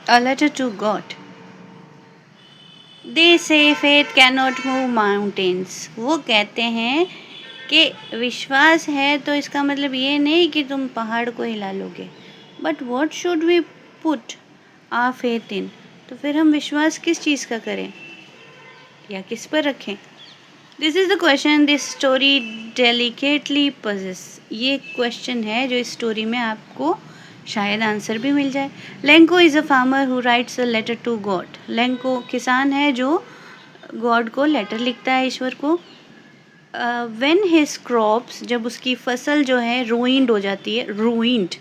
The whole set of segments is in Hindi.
A letter to God. They say faith cannot move mountains. वो कहते हैं कि विश्वास है तो इसका मतलब ये नहीं कि तुम पहाड़ को हिला लोगे. But what should we put our faith in? तो फिर हम विश्वास किस चीज़ का करें या किस पर रखें? This is the question this story delicately poses. ये क्वेश्चन है जो इस स्टोरी में आपको शायद आंसर भी मिल जाए. Lencho is a farmer who writes a letter to God. Lencho किसान है जो गॉड को लेटर लिखता है, ईश्वर को. व्हेन हिज क्रॉप्स, जब उसकी फसल जो है रूइंड हो जाती है, रूइंड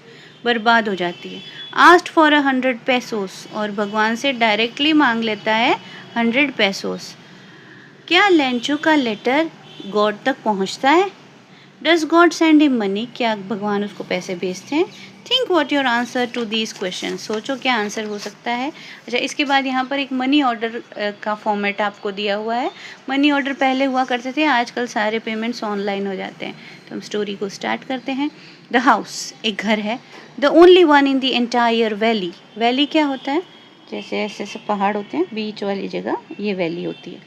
बर्बाद हो जाती है. आस्क्ड फॉर 100 पेसोस, और भगवान से डायरेक्टली मांग लेता है 100 पेसोस. क्या लेंचो का लेटर गॉड तक पहुंचता है? Does God send him money? क्या भगवान उसको पैसे भेजते हैं? Think what your answer to these question. सोचो क्या आंसर हो सकता है. अच्छा, इसके बाद यहाँ पर एक मनी ऑर्डर का फॉर्मेट आपको दिया हुआ है. मनी ऑर्डर पहले हुआ करते थे, आजकल सारे पेमेंट्स ऑनलाइन हो जाते हैं. तो हम स्टोरी को स्टार्ट करते हैं. द हाउस, एक घर है. The only one in the entire valley. Valley क्या होता है? जैसे ऐसे ऐसे पहाड़ होते हैं, बीच वाली जगह ये वैली होती है.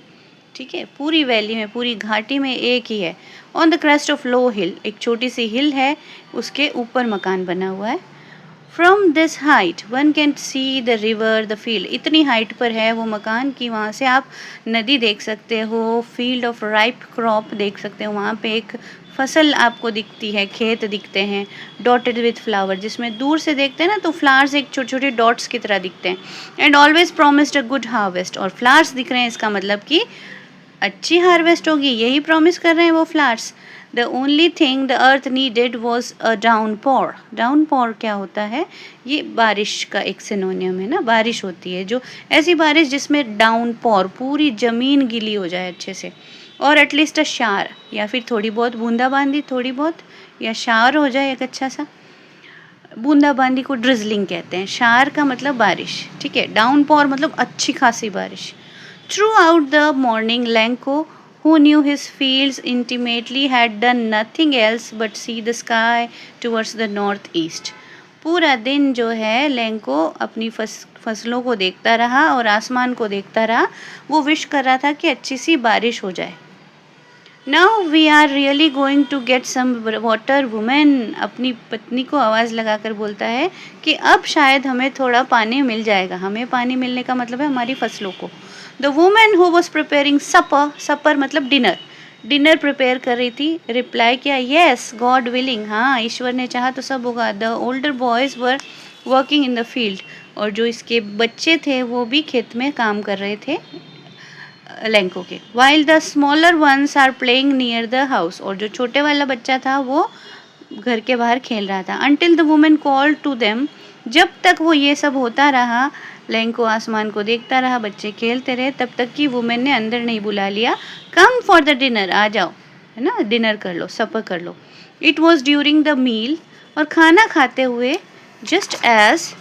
ठीक है, पूरी वैली में, पूरी घाटी में एक ही है. On the crest of low hill, एक छोटी सी हिल है, उसके ऊपर मकान बना हुआ है. From this height one can see the river the field. इतनी हाइट पर है वो मकान कि वहाँ से आप नदी देख सकते हो, फील्ड ऑफ राइप क्रॉप देख सकते हो. वहाँ पे एक फसल आपको दिखती है, खेत दिखते हैं, डॉटेड विथ फ्लावर, जिसमें दूर से देखते हैं ना तो फ्लावर्स एक छोटे छोटे डॉट्स की तरह दिखते हैं. And always promised a good harvest. और फ्लावर्स दिख रहे हैं, इसका मतलब कि अच्छी हार्वेस्ट होगी, यही प्रॉमिस कर रहे हैं वो flowers. The only thing the earth needed was a downpour. Downpour क्या होता है? ये बारिश का एक सिनोनियम है ना. बारिश होती है जो, ऐसी बारिश जिसमें डाउनपॉर, पूरी ज़मीन गीली हो जाए अच्छे से. और एटलीस्ट अ शार, या फिर थोड़ी बहुत बूंदाबांदी, थोड़ी बहुत, या शार हो जाए एक अच्छा सा. बूंदाबांदी को ड्रिजलिंग कहते हैं. शार का मतलब बारिश, ठीक है. डाउनपॉर मतलब अच्छी खासी बारिश. Throughout the morning, Lenko, who knew his fields intimately, had done nothing else but see the sky towards the northeast. पूरा दिन जो है लेंको अपनी फसलों को देखता रहा और आसमान को देखता रहा. वो विश कर रहा था कि अच्छी सी बारिश हो जाए. Now we are really going to get some water. Women अपनी पत्नी को आवाज़ लगाकर बोलता है कि अब शायद हमें थोड़ा पानी मिल जाएगा. हमें पानी मिलने का मतलब है हमारी फसलों को. The women who was preparing supper, supper मतलब डिनर, डिनर प्रिपेयर कर रही थी, रिप्लाई किया येस गॉड विलिंग. हाँ, ईश्वर ने चाहा तो सब होगा. The older boys were working in the field. और जो इसके बच्चे थे वो भी खेत में काम कर रहे थे लेंको के. While the smaller ones are playing near the house. और जो छोटे वाला बच्चा था वो घर के बाहर खेल रहा था. Until the women call to them. जब तक वो ये सब होता रहा, लेंको आसमान को देखता रहा, बच्चे खेलते रहे, तब तक कि वुमेन ने अंदर नहीं बुला लिया. कम फॉर द डिनर, आ जाओ, है ना, डिनर कर लो, सपर कर लो. It was during the meal, और खाना खाते हुए, just as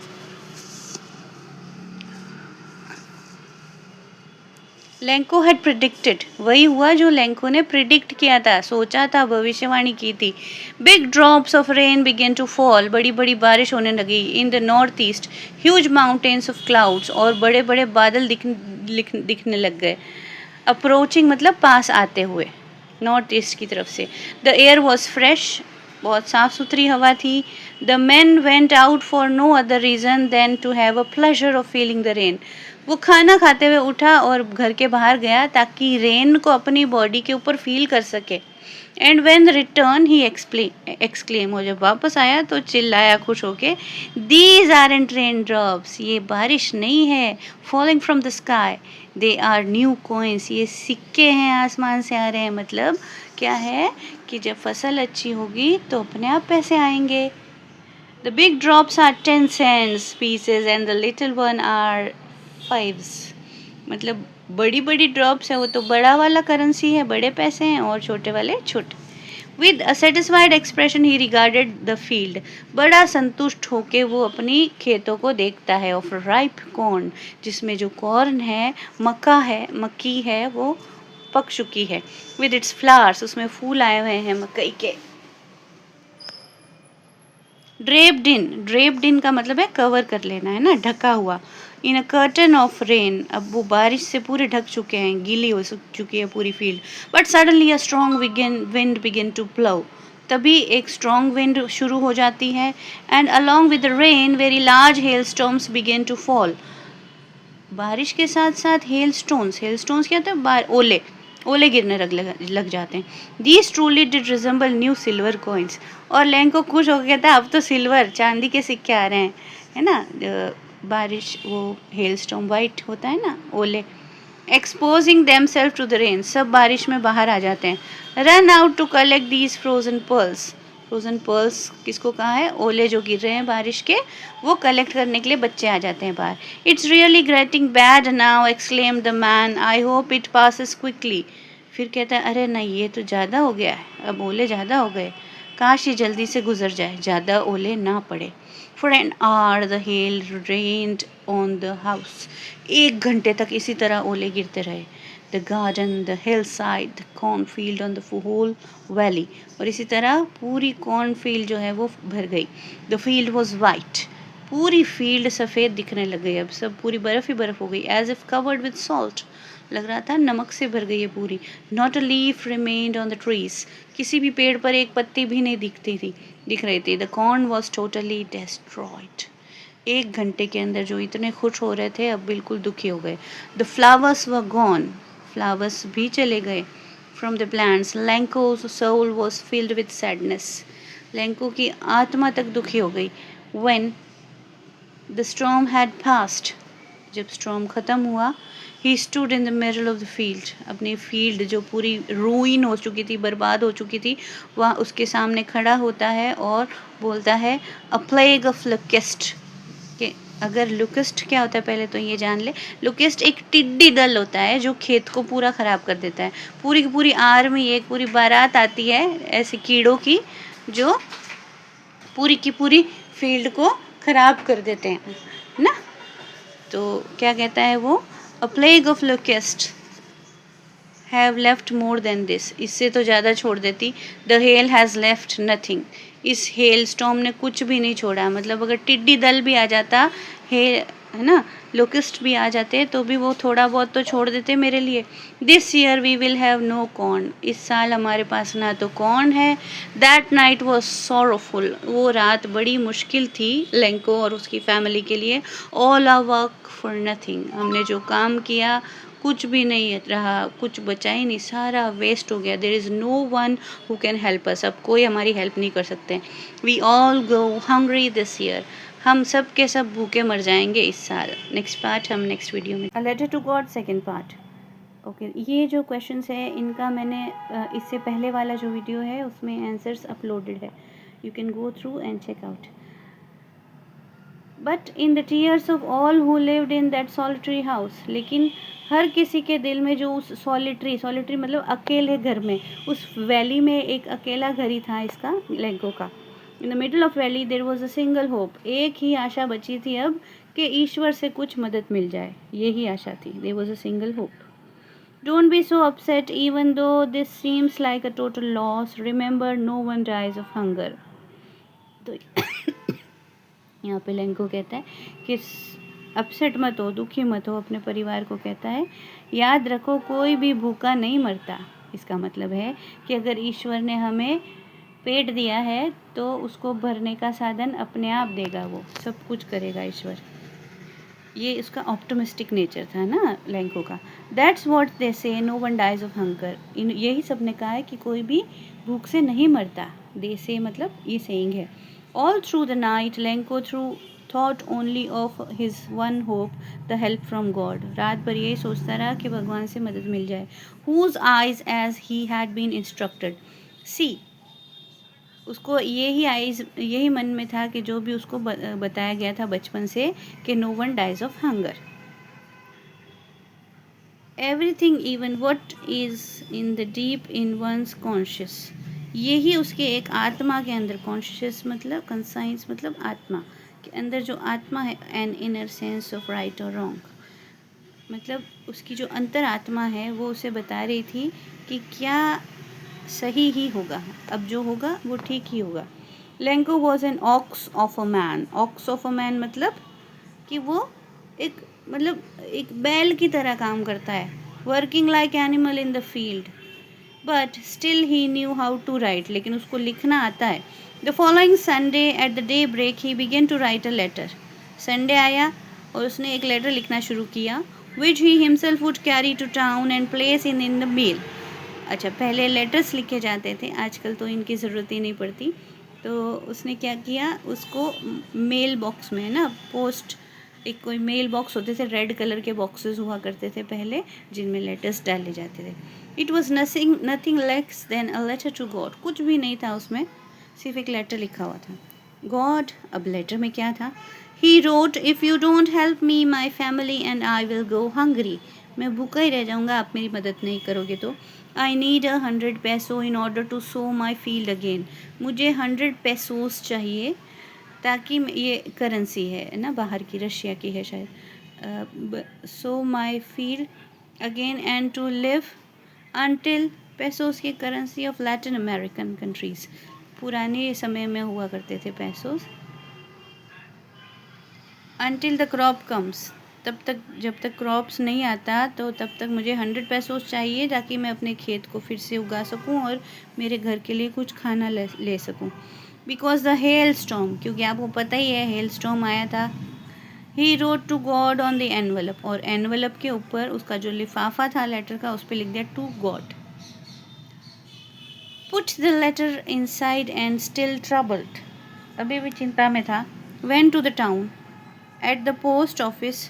Lencho had predicted, वही हुआ जो लेंको ने प्रिडिक्ट किया था, सोचा था, भविष्यवाणी की थी. Big drops of rain begin to fall. बड़ी बड़ी बारिश होने लगी. In the north east huge mountains of clouds. और बड़े बड़े बादल दिखने लग गए. अप्रोचिंग मतलब पास आते हुए, नॉर्थ ईस्ट की तरफ से. द एयर वॉज फ्रेश, बहुत साफ़ सुथरी हवा थी. The man went out for no other reason than to have a pleasure of feeling the rain. वो खाना खाते हुए उठा और घर के बाहर गया ताकि रेन को अपनी बॉडी के ऊपर फील कर सके. And when return he exclaim, और जब वापस आया तो चिल्लाया खुश होके, दीज आरंट रेन ड्रॉप्स, ये बारिश नहीं है, falling from the sky, they are new coins, ये सिक्के हैं आसमान से आ रहे हैं. मतलब क्या है कि जब फसल अच्छी होगी तो अपने आप पैसे आएंगे. The big drops are 10 cents pieces and the little one are 5s. मतलब बड़ी बड़ी ड्रॉप्स है वो तो बड़ा वाला करेंसी है, बड़े पैसे हैं, और छोटे वाले छोटे. With a satisfied expression he regarded the field. बड़ा संतुष्ट होके वो अपनी खेतों को देखता है. ऑफ राइप कॉर्न, जिसमें जो कॉर्न है, मक्का है, मक्की है, वो पक चुकी है. विद इट्स फ्लावर्स, उसमें फूल आए हुए हैं मकई के. ड्रेप्ड इन, ड्रेप्ड इन का मतलब है कवर कर लेना, है ना, ढका हुआ. इन अ कर्टन ऑफ रेन, अब वो बारिश से पूरे ढक चुके हैं, गीली हो चुकी है पूरी field. But suddenly a strong wind begin to blow, तभी एक स्ट्रॉन्ग विंड शुरू हो जाती है. And along with the rain very large hail storms begin to fall, बारिश के साथ साथ हेल स्टोन्स क्या होता है, ओले ओले गिरने लग जाते हैं. These truly did resemble new silver coins, और लैंको खुश होकर कहता है अब तो सिल्वर चांदी के सिक्के आ रहे हैं, है ना. बारिश वो हेल स्टोम वाइट होता है ना, ओले. Exposing them self to the rain, सब बारिश में बाहर आ जाते हैं. Run out to collect these frozen pearls किसको कहा है, ओले जो गिर रहे हैं बारिश के, वो कलेक्ट करने के लिए बच्चे आ जाते हैं बाहर. It's really grating bad now exclaim the man, I hope it passes quickly. फिर कहता है अरे नहीं ये तो ज़्यादा हो गया है, अब ओले ज़्यादा हो गए, काश ये जल्दी से गुजर जाए, ज़्यादा ओले ना पड़े. For an hour the hail rained on the house. 1 घंटे तक इसी तरह ओले गिरते रहे. The garden, the hillside, the cornfield on the whole valley. और इसी तरह पूरी cornfield जो है वो भर गई. The field was white. पूरी फील्ड सफ़ेद दिखने लग गई, अब सब पूरी बर्फ़ ही बर्फ़ हो गई. As if covered with salt. लग रहा था नमक से भर गई है पूरी. Not a leaf remained on the trees. किसी भी पेड़ पर एक पत्ती भी नहीं दिख रही थी. The corn was totally destroyed. 1 घंटे के अंदर जो इतने खुश हो रहे थे अब बिल्कुल दुखी हो गए. The flowers were gone. Flowers भी चले गए. From the plants, Lenko's soul was filled with sadness. Lanco की आत्मा तक दुखी हो गई. When the storm had passed, जब स्टॉर्म ख़त्म हुआ, he stood in the middle of the field, अपनी फील्ड जो पूरी रूइन हो चुकी थी, बर्बाद हो चुकी थी, वह उसके सामने खड़ा होता है और बोलता है अ प्लेग ऑफ लोकेस्ट. कि अगर लुकेस्ट क्या होता है पहले तो ये जान ले. लुकेस्ट एक टिड्डी दल होता है जो खेत को पूरा ख़राब कर देता है. पूरी की पूरी आर्मी, एक पूरी बारात आती है ऐसे कीड़ों की जो पूरी की पूरी फील्ड को ख़राब कर देते हैं ना. तो क्या कहता है वो, a plague of locust have left more than this, इससे तो ज़्यादा छोड़ देती. The hail has left nothing, इस हेल स्टॉर्म ने कुछ भी नहीं छोड़ा. मतलब अगर टिड्डी दल भी आ जाता, है ना, लोकिस्ट भी आ जाते तो भी वो थोड़ा बहुत तो छोड़ देते मेरे लिए. This year we will have no corn, इस साल हमारे पास ना तो कॉर्न है. दैट नाइट वॉज सॉरोफुल, वो रात बड़ी मुश्किल थी लेंको और उसकी फैमिली के लिए. All our work for nothing, हमने जो काम किया कुछ भी नहीं रहा, कुछ बचा ही नहीं, सारा वेस्ट हो गया. There is no one who can help us, अब कोई हमारी हेल्प नहीं कर सकते. We all go hungry this year, हम सब के सब भूखे मर जाएंगे इस साल. नेक्स्ट पार्ट हम नेक्स्ट वीडियो में. A letter to God second part. Okay, ये जो क्वेश्चंस है इनका मैंने इससे पहले वाला जो वीडियो है उसमें आंसर्स अपलोडेड है, you can go through and check out. But in the tears of all who lived in that solitary house, लेकिन हर किसी के दिल में जो उस सॉलिटरी मतलब अकेले घर में, उस वैली में एक अकेला घर ही था इसका, लेंको का. In the middle of valley there was a single hope, एक ही आशा बची थी अब कि ईश्वर से कुछ मदद मिल जाए, यही आशा थी. There was a single hope. Don't be so upset even though this seems like a total loss, remember no one dies of hunger. तो यहाँ पे लेंको कहता है कि अपसेट मत हो, दुखी मत हो, अपने परिवार को कहता है याद रखो कोई भी भूखा नहीं मरता. इसका मतलब है कि अगर ईश्वर ने हमें पेट दिया है तो उसको भरने का साधन अपने आप देगा, वो सब कुछ करेगा ईश्वर. ये इसका ऑप्टिमिस्टिक नेचर था ना लेंको का. That's what they say no one dies of hunger, इन यही सब ने कहा है कि कोई भी भूख से नहीं मरता. दे से मतलब ये सेइंग है. All through the night Lanco thought only of his one hope, the help from God. रात भर यही सोचता रहा कि भगवान से मदद मिल जाए. Whose eyes as he had been instructed see, उसको यही मन में था कि जो भी उसको बताया गया था बचपन से कि no one dies of hunger. Everything even what is in the deep in one's conscious, यही उसके एक आत्मा के अंदर, कॉन्शियस मतलब कंसाइंस मतलब आत्मा के अंदर जो आत्मा है, an inner sense of right और रॉन्ग, मतलब उसकी जो अंतर आत्मा है वो उसे बता रही थी कि क्या सही ही होगा, अब जो होगा वो ठीक ही होगा. Lanco was an ox of a man, ox of a man मतलब कि वो एक मतलब एक बैल की तरह काम करता है, working like animal in the field, but still he knew how to write, लेकिन उसको लिखना आता है। The following Sunday at the day break he began to write a letter. Sunday आया और उसने एक लेटर लिखना शुरू किया, which he himself would carry to town and place in the mail. अच्छा, पहले लेटर्स लिखे जाते थे, आजकल तो इनकी ज़रूरत ही नहीं पड़ती। तो उसने क्या किया, उसको मेल बॉक्स में ना, पोस्ट, एक कोई मेल बॉक्स होते थे, रेड कलर के बॉक्सेस हुआ करते थे पहले, जिनमें लेटर्स डाले जाते थे। It was nothing less than a letter to God. कुछ भी नहीं था उसमें, सिर्फ एक लेटर लिखा हुआ था। गॉड, अब लेटर में क्या था? He road, if you don't help me my family and I will go hungry. मैं भूखा ही रह जाऊँगा, आप मेरी मदद नहीं करोगे तो। आई नीड 100 पैसो in order to sow my field again. मुझे 100 पैसोस चाहिए, ताकि ये करेंसी है ना, बाहर की, रशिया की है शायद। So my field again and to live until, pesos की currency of Latin American countries. पुराने समय में हुआ करते थे pesos. Until the crop comes, तब तक, जब तक क्रॉप्स नहीं आता तो तब तक मुझे 100 पैसोस चाहिए, ताकि मैं अपने खेत को फिर से उगा सकूं और मेरे घर के लिए कुछ खाना ले सकूं। बिकॉज द हेल स्टॉर्म, क्योंकि आपको पता ही है हेल स्टॉर्म आया था। He wrote to God on the envelope, और एनवलप के ऊपर उसका जो लिफाफा था लेटर का, उस पर लिख दिया to God. Put the letter inside and still troubled, अभी भी चिंता में था। Went to the town at the post office,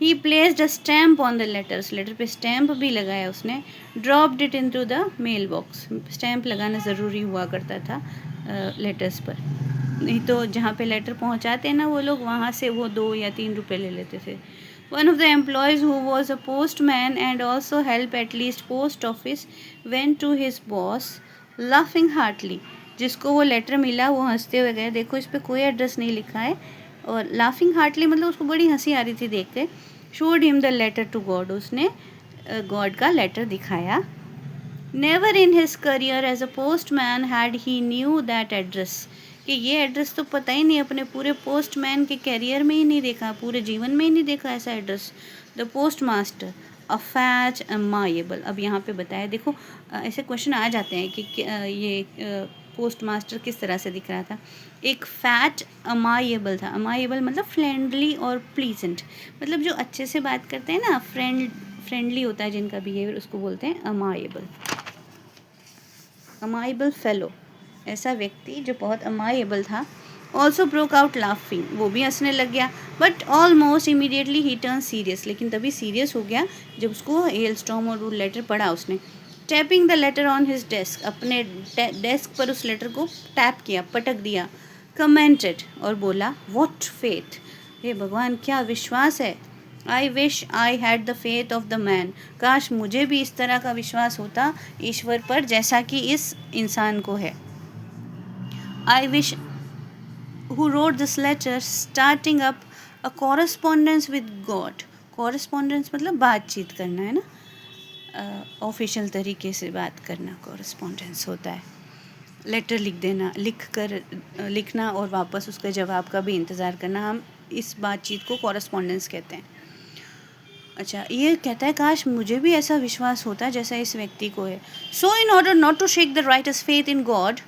he placed a stamp on the letters, letter पे स्टैम्प भी लगाया उसने। Dropped it into the mail box, stamp लगाना ज़रूरी हुआ करता था लेटर्स पर, नहीं तो जहाँ पे लेटर पहुँचाते हैं ना वो लोग, वहाँ से वो 2 या 3 रुपए ले लेते थे। One of the employees who was a post man and also help at least post office went to his boss laughing heartily. जिसको वो लेटर मिला वो हंसते हुए गए, देखो इस पर कोई एड्रेस नहीं लिखा है, और लाफिंग हार्टली मतलब उसको बड़ी हंसी आ रही थी देख के। Showed him the letter to God, उसने गॉड का लेटर दिखाया। Never in his career as a postman had he known that address, कि ये एड्रेस तो पता ही नहीं, अपने पूरे पोस्टमैन के करियर में ही नहीं देखा, पूरे जीवन में ही नहीं देखा ऐसा address. The postmaster a fat amiable, अब यहाँ पे बताया, देखो ऐसे क्वेश्चन आ जाते हैं कि ये पोस्ट मास्टर किस तरह से दिख रहा था। एक फैट अमाएबल था, अमाएबल मतलब फ्रेंडली और प्लीजेंट, मतलब जो अच्छे से बात करते हैं ना, फ्रेंडली होता है जिनका बिहेवियर, उसको बोलते हैं अमाएबल। अमाएबल फेलो, ऐसा व्यक्ति जो बहुत अमाएबल था। ऑल्सो ब्रोक आउट लाफिंग, वो भी हंसने लग गया। But almost immediately he turn serious, लेकिन तभी सीरियस हो गया जब उसको हेल स्टॉर्म और वो लेटर पढ़ा उसने। Tapping the later on his desk, अपने डेस्क पर उस लेटर को टैप किया, पटक दिया। कमेंटेड, और बोला, व्हाट फेथ, हे भगवान क्या विश्वास है। I wish I had the faith of the man, काश मुझे भी इस तरह का विश्वास होता ईश्वर पर जैसा कि इस इंसान को है। I wish who wrote this letter starting up a correspondence with God. Correspondence मतलब बातचीत करना है ना, ऑफिशियल तरीके से बात करना कॉरस्पॉन्डेंस होता है। लेटर लिख देना, लिखना और वापस उसके जवाब का भी इंतज़ार करना, हम इस बातचीत को कॉरस्पॉन्डेंस कहते हैं। अच्छा, ये कहता है काश मुझे भी ऐसा विश्वास होता जैसा इस व्यक्ति को है। So in order not to shake the writer's faith in God,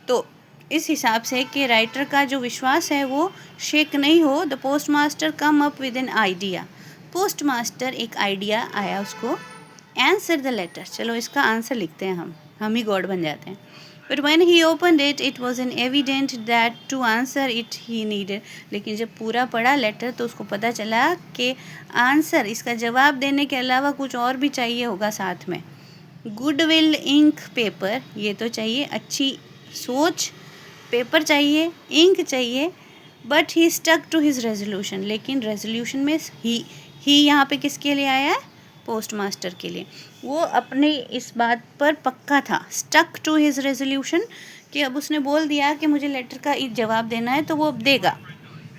तो इस हिसाब से कि राइटर का जो विश्वास है वो शेक नहीं हो, the post master come up with an idea, post master एक आइडिया आया उसको। आंसर द लेटर, चलो इसका आंसर लिखते हैं, हम ही गॉड बन जाते हैं। But when he opened it, it was an evident that to answer it he needed, लेकिन जब पूरा पढ़ा लेटर तो उसको पता चला कि आंसर, इसका जवाब देने के अलावा कुछ और भी चाहिए होगा साथ में। गुडविल इंक पेपर, ये तो चाहिए, अच्छी सोच, पेपर चाहिए, इंक चाहिए। But he stuck to his resolution, लेकिन रेजोल्यूशन में ही यहाँ पे किसके लिए आया है? पोस्ट मास्टर के लिए। वो अपने इस बात पर पक्का था, स्टक टू हिज रेजोल्यूशन, कि अब उसने बोल दिया कि मुझे लेटर का जवाब देना है तो वो अब देगा।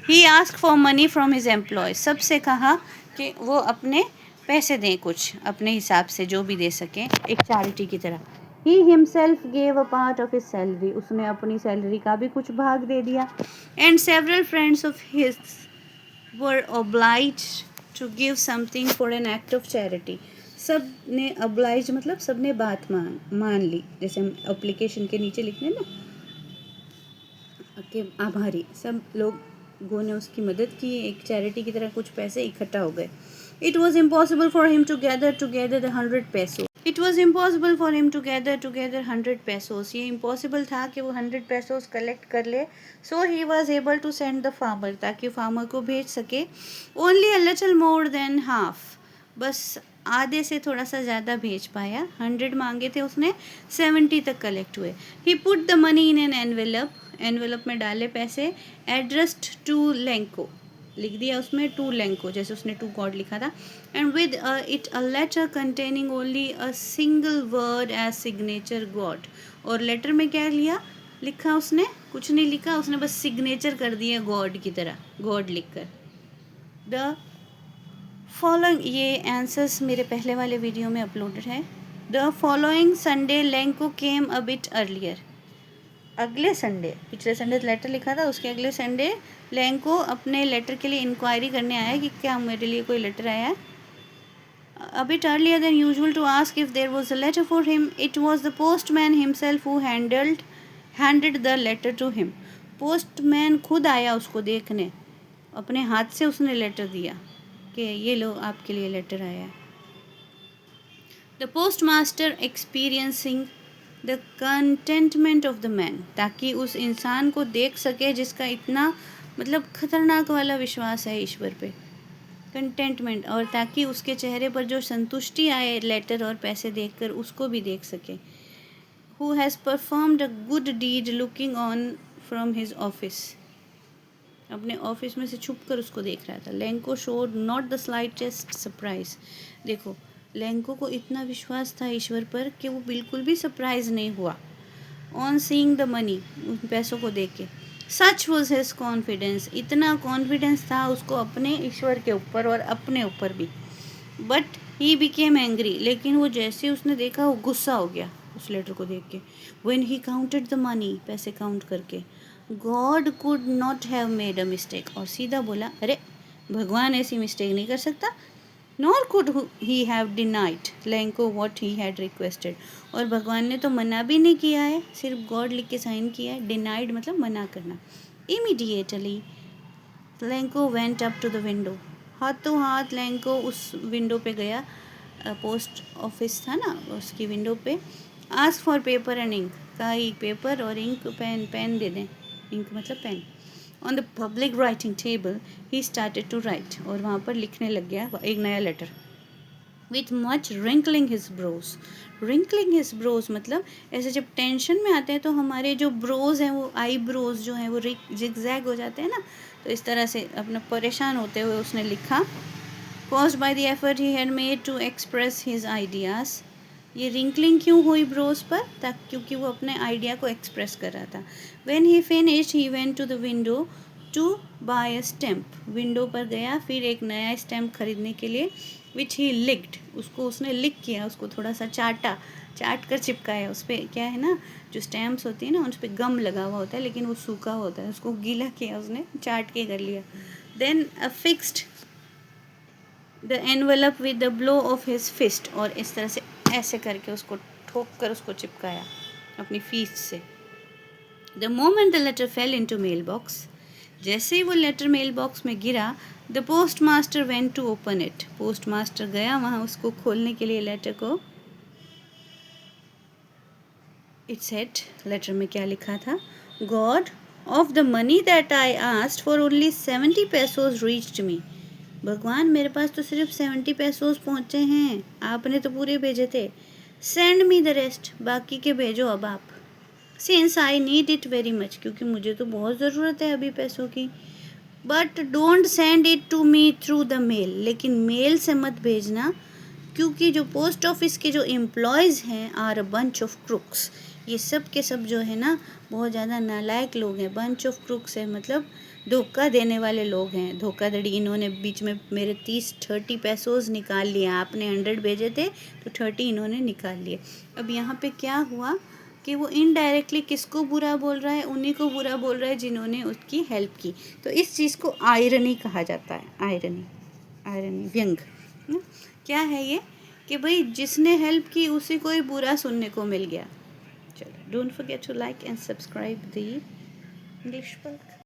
He ask for money from his employ, सबसे कहा कि वो अपने पैसे दें, कुछ अपने हिसाब से जो भी दे सकें, एक चैरिटी की तरह। He himself gave a part of his salary, उसने अपनी सैलरी का भी कुछ भाग दे दिया। And several friends of his were obliged to give something for an act of charity. सब ने oblige मतलब सब ने बात मान ली, जैसे हम एप्लीकेशन के नीचे लिखने ना कि आभारी, सब लोगों ने उसकी मदद की, एक चैरिटी की तरह कुछ पैसे इकट्ठा हो गए. It was impossible for him to gather together the 100 pesos. It was impossible for him to gather together 100 pesos. ये impossible था कि वो 100 pesos collect कर ले. So he was able to send the farmer, ताकि farmer को भेज सके. Only a little more than half. बस आधे से थोड़ा सा ज़्यादा भेज पाया. 100 मांगे थे उसने, 70 तक कलेक्ट हुए. He put the money in an envelope. Envelope में डाले पैसे. एड्रेस्ड टू लेंको, लिख दिया उसमें टू लेंको, जैसे उसने टू गॉड लिखा था. And with it a letter containing only a single word as signature God. और लेटर में क्या लिखा उसने, कुछ नहीं लिखा, उसने बस सिग्नेचर कर दिया गॉड की तरह, गॉड लिख कर. द फॉलोइंग, ये आंसर्स मेरे पहले वाले वीडियो में अपलोडेड है. The following Sunday Lanco came a bit earlier. अगले संडे, पिछले संडे लेटर लिखा था, उसके अगले संडे लेंको अपने लेटर के लिए इंक्वायरी करने आया कि क्या मेरे लिए कोई लेटर आया है. A bit earlier than usual to ask if there was a letter for him. It was the postman himself who handed the letter to him. Postman खुद आया उसको देखने, अपने हाथ से उसने लेटर दिया कि ये लो आपके लिए लेटर आया है. The postmaster experiencing the containment of the man, ताकि उस इंसान को देख सके जिसका इतना मतलब खतरनाक वाला विश्वास है ईश्वर पे, कंटेंटमेंट, और ताकि उसके चेहरे पर जो संतुष्टि आए लेटर और पैसे देखकर उसको भी देख सके. Who has performed a good deed looking on from his office. अपने ऑफिस में से छुप कर उसको देख रहा था. Lencho showed not the slightest surprise. देखो, लेंको को इतना विश्वास था ईश्वर पर कि वो बिल्कुल भी सरप्राइज नहीं हुआ ऑन सीइंग द मनी, उन पैसों को देख के. सच वॉज हिज कॉन्फिडेंस, इतना कॉन्फिडेंस था उसको अपने ईश्वर के ऊपर और अपने ऊपर भी. बट ही बिकेम एंग्री, लेकिन वो जैसे उसने देखा वो गुस्सा हो गया उस लेटर को देख के. When he counted the money, पैसे काउंट करके, God could not have made a mistake. और सीधा बोला, अरे भगवान ऐसी मिस्टेक नहीं कर सकता. Nor could he have denied Lenko what he had requested. और भगवान ने तो मना भी नहीं किया है, सिर्फ गॉड लिख के साइन किया है. डिनाइड मतलब मना करना. Immediately Lenko went up to the window. हाथों हाथ लेंको उस विंडो पे गया, पोस्ट ऑफिस था ना उसकी विंडो पे. Ask for paper and ink, कहा एक पेपर और इंक, पेन दे दें. इंक मतलब pen. On the public writing table, he started to write. और वहाँ पर लिखने लग गया एक नया letter. With much wrinkling his brows. Wrinkling his brows मतलब ऐसे जब टेंशन में आते हैं तो हमारे जो ब्रोज हैं, वो आई ब्रोज जो हैं वो जिगजैग हो जाते हैं ना, तो इस तरह से अपना परेशान होते हुए उसने लिखा. Caused by the effort he had made to express his ideas. ये रिंकलिंग क्यों हुई ब्रोज पर, ताकि क्योंकि वो अपने आइडिया को एक्सप्रेस कर रहा था. When he finished, he went to the window to buy a stamp. Window पर गया फिर एक नया स्टैम्प खरीदने के लिए. Which he licked, उसको उसने लिक किया, उसको थोड़ा सा चाट कर चिपकाया. उस पर क्या है ना, जो स्टैम्प्स होती है ना उस पर गम लगा हुआ होता है, लेकिन वो सूखा होता है, उसको गीला किया उसने, चाट के कर लिया. Then affixed the envelope with the blow of his fist. और इस तरह से ऐसे करके उसको ठोक कर उसको चिपकाया अपनी फीस से. The moment the letter fell into mailbox, जैसे ही वो लेटर मेल बॉक्स में गिरा, the postmaster went to open it. Postmaster गया वहाँ उसको खोलने के लिए लेटर को. It said, लेटर में क्या लिखा था, God, of the money that I asked for only 70 pesos reached me. भगवान, मेरे पास तो सिर्फ 70 पैसोस पहुँचे हैं, आपने तो पूरे भेजे थे. सेंड मी द रेस्ट, बाकी के भेजो अब आप. Since I need it very much, क्योंकि मुझे तो बहुत ज़रूरत है अभी पैसों की. But don't send it to me through the mail, लेकिन मेल से मत भेजना, क्योंकि जो पोस्ट ऑफिस के जो एम्प्लॉयज़ हैं are a bunch of crooks. ये सब के सब जो है ना बहुत ज़्यादा नालायक लोग हैं. बंच ऑफ क्रुक्स है मतलब धोखा देने वाले लोग हैं, धोखाधड़ी. इन्होंने बीच में मेरे 30 पैसोस निकाल लिए, आपने 100 भेजे थे तो 30 इन्होंने निकाल लिए. अब यहाँ पे क्या हुआ कि वो इनडायरेक्टली किसको बुरा बोल रहा है, उन्हीं को बुरा बोल रहा है जिन्होंने उसकी हेल्प की. तो इस चीज़ को आयरनी कहा जाता है. आयरनी, आयरनी, व्यंग। क्या है ये कि भाई जिसने हेल्प की उसे कोई बुरा सुनने को मिल गया। चलो, don't forget to like and subscribe the English पल्क।